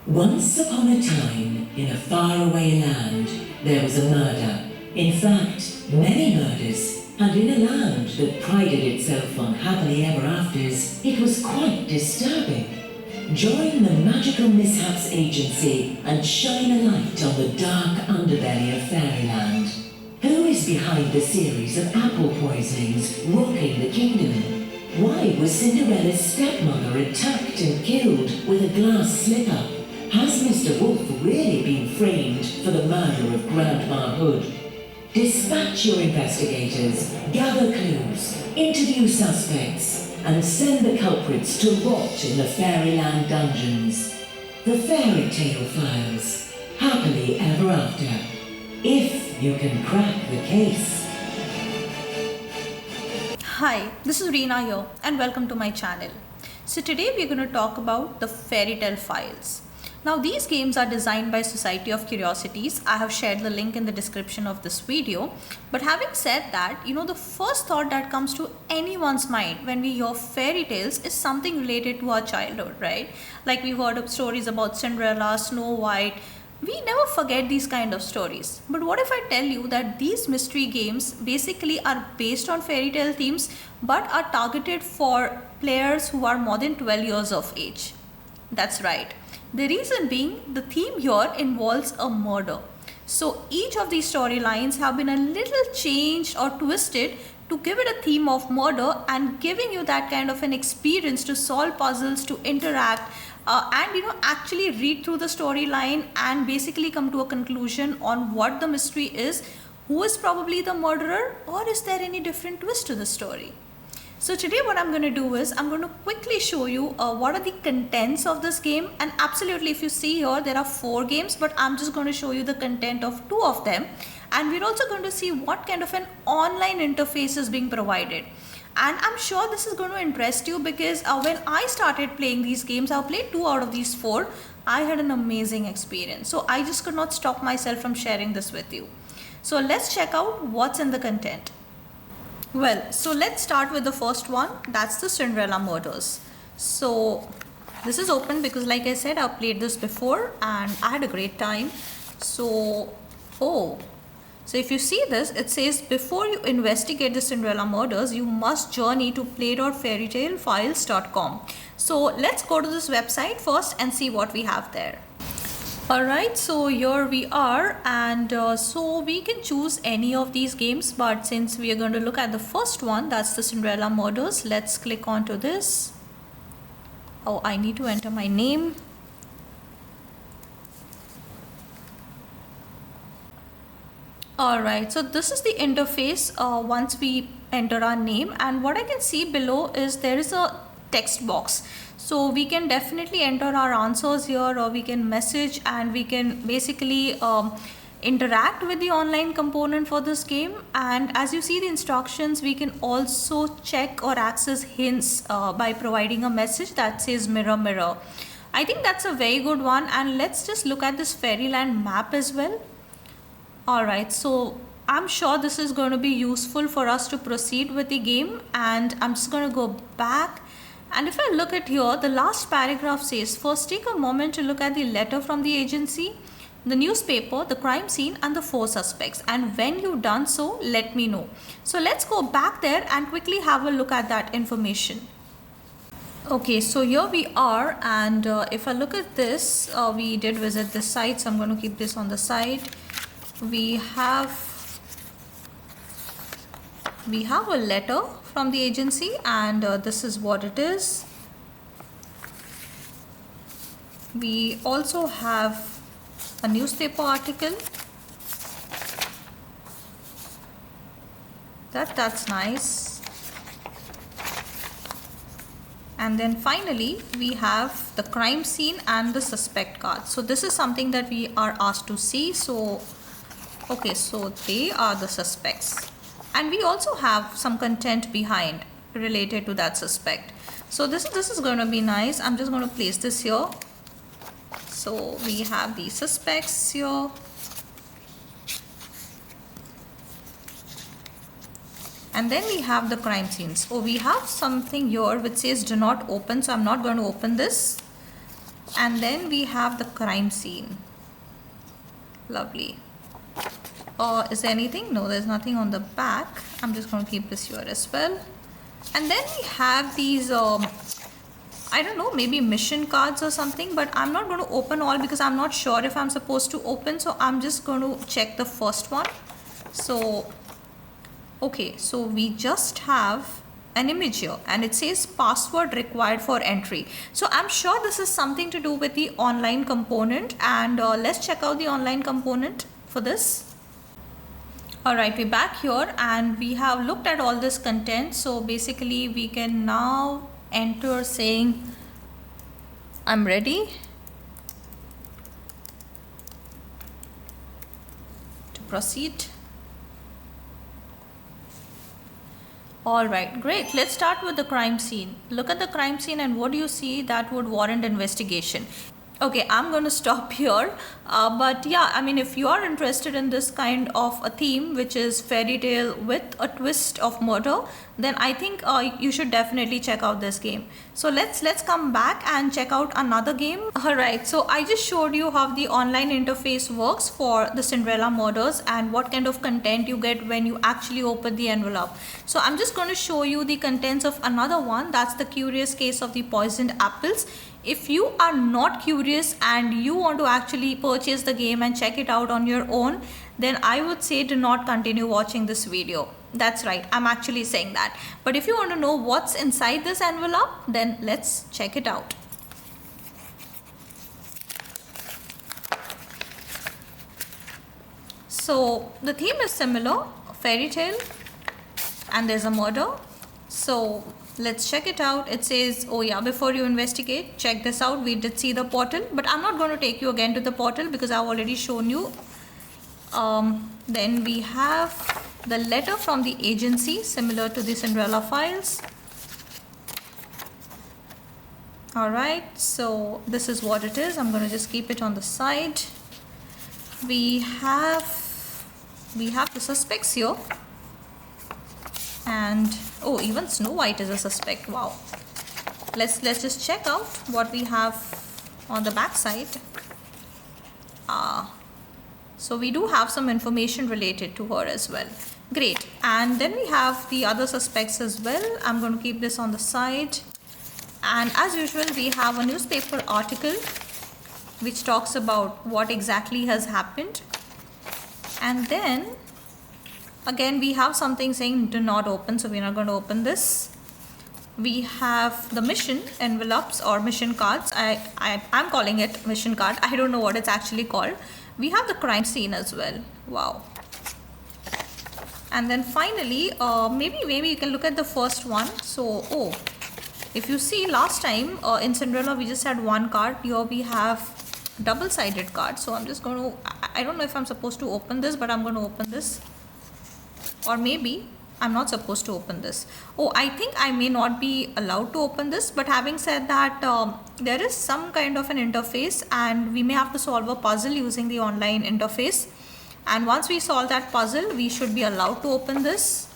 Once upon a time, in a faraway land, there was a murder. In fact, many murders. And in a land that prided itself on happily ever afters, it was quite disturbing. Join the Magical Mishaps Agency and shine a light on the dark underbelly of fairyland. Who is behind the series of apple poisonings rocking the kingdom? Why was Cinderella's stepmother attacked and killed with a glass slipper? Has Mr. Wolfe really been framed for the murder of Grandma Hood? Dispatch your investigators, gather clues, interview suspects, and send the culprits to rot in the fairyland dungeons. The Fairy Tale Files. Happily ever after. If you can crack the case. Hi, this is Reena here and welcome to my channel. So today we're going to talk about the Fairy Tale Files. Now these games are designed by Society of Curiosities. I have shared the link in the description of this video. But having said that, the first thought that comes to anyone's mind when we hear fairy tales is something related to our childhood, right? Like we've heard of stories about Cinderella, Snow White. We never forget these kind of stories. But what if I tell you that these mystery games basically are based on fairy tale themes but are targeted for players who are more than 12 years of age? That's right. The reason being, the theme here involves a murder. So each of these storylines have been a little changed or twisted to give it a theme of murder and giving you that kind of an experience to solve puzzles, to interact, and actually read through the storyline and basically come to a conclusion on what the mystery is, who is probably the murderer, or is there any different twist to the story. So today what I'm going to do is I'm going to quickly show you what are the contents of this game, and absolutely if you see here there are 4 games, but I'm just going to show you the content of 2 of them, and we're also going to see what kind of an online interface is being provided. And I'm sure this is going to interest you because when I started playing these games, I played 2 out of these 4. I had an amazing experience. So I just could not stop myself from sharing this with you. So let's check out what's in the content. Well, so let's start with the first one. That's the Cinderella Murders. So this is open because like I said, I've played this before and I had a great time. So if you see this, it says before you investigate the Cinderella Murders, you must journey to play.fairytalefiles.com. So let's go to this website first and see what we have there. Alright, so here we are, and so we can choose any of these games, but since we are going to look at the first one, that's the Cinderella Murders, let's click onto this. Oh, I need to enter my name. Alright, so this is the interface once we enter our name, and what I can see below is there is a text box. So we can definitely enter our answers here, or we can message, and we can basically interact with the online component for this game. And as you see the instructions, we can also check or access hints by providing a message that says mirror mirror. I think that's a very good one, and let's just look at this fairyland map as well. Alright, so I'm sure this is going to be useful for us to proceed with the game, and I'm just going to go back. And if I look at here, the last paragraph says, first take a moment to look at the letter from the agency, the newspaper, the crime scene, and the 4 suspects. And when you've done so, let me know. So let's go back there and quickly have a look at that information. Okay, so here we are, and if I look at this, we did visit this site, so I'm going to keep this on the side. We have a letter from the agency, and this is what it is. We also have a newspaper article. That's nice. And then finally we have the crime scene and the suspect card. So this is something that we are asked to see. So okay, so they are the suspects. And we also have some content behind related to that suspect. So this is going to be nice. I'm just going to place this here. So we have the suspects here. And then we have the crime scenes. So we have something here which says do not open. So I'm not going to open this. And then we have the crime scene. Lovely. Is there anything? No, there's nothing on the back. I'm just going to keep this here as well. And then we have these I don't know, maybe mission cards or something, but I'm not going to open all because I'm not sure if I'm supposed to open, so I'm just going to check the first one. So okay, so we just have an image here and it says password required for entry. So I'm sure this is something to do with the online component, and let's check out the online component for this. Alright, we're back here and we have looked at all this content. So basically we can now enter saying I'm ready to proceed. Alright, great. Let's start with the crime scene. Look at the crime scene and what do you see that would warrant investigation? Okay, I'm going to stop here. But yeah, I mean, if you are interested in this kind of a theme, which is fairy tale with a twist of murder, then I think you should definitely check out this game. So let's come back and check out another game. Alright, so I just showed you how the online interface works for the Cinderella Murders and what kind of content you get when you actually open the envelope. So I'm just going to show you the contents of another one. That's the Curious Case of the Poisoned Apples. If you are not curious and you want to actually purchase the game and check it out on your own, then I would say do not continue watching this video. That's right, I'm actually saying that. But if you want to know what's inside this envelope, then let's check it out. So the theme is similar, fairy tale, and there's a murder. So let's check it out. It says, oh yeah, before you investigate, check this out. We did see the portal, but I'm not going to take you again to the portal because I've already shown you. Then we have the letter from the agency, similar to the Cinderella files. Alright, so this is what it is. I'm going to just keep it on the side. We have the suspects here. And oh, even Snow White is a suspect. Wow. Let's just check out what we have on the back side. So we do have some information related to her as well. Great. And then we have the other suspects as well. I'm going to keep this on the side. And as usual, we have a newspaper article which talks about what exactly has happened. And then again, we have something saying do not open, so we're not going to open this. We have the mission envelopes or mission cards. I'm calling it mission card. I don't know what it's actually called. We have the crime scene as well. Wow. And then finally, maybe you can look at the first one. So, oh, if you see last time in Cinderella, we just had one card. Here we have double-sided card. So I'm just going to, I don't know if I'm supposed to open this, but I'm going to open this. Or maybe I'm not supposed to open this. Oh, I think I may not be allowed to open this. But having said that, there is some kind of an interface and we may have to solve a puzzle using the online interface. And once we solve that puzzle, we should be allowed to open this,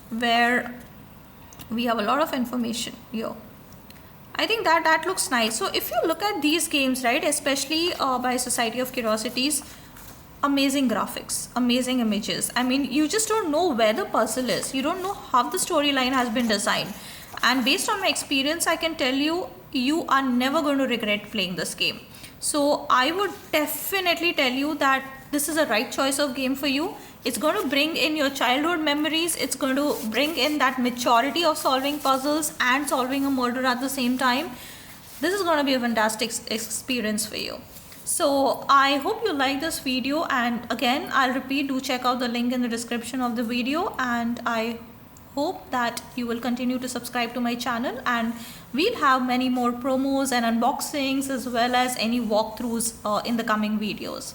where we have a lot of information here. I think that looks nice. So if you look at these games, right, especially by Society of Curiosities, amazing graphics, amazing images. I mean, you just don't know where the puzzle is. You don't know how the storyline has been designed. And based on my experience, I can tell you, you are never going to regret playing this game. So I would definitely tell you that this is a right choice of game for you. It's going to bring in your childhood memories. It's going to bring in that maturity of solving puzzles and solving a murder at the same time. This is going to be a fantastic experience for you. So I hope you like this video, and again I'll repeat, do check out the link in the description of the video, and I hope that you will continue to subscribe to my channel, and we'll have many more promos and unboxings as well as any walkthroughs in the coming videos.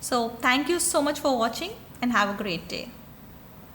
So thank you so much for watching and have a great day.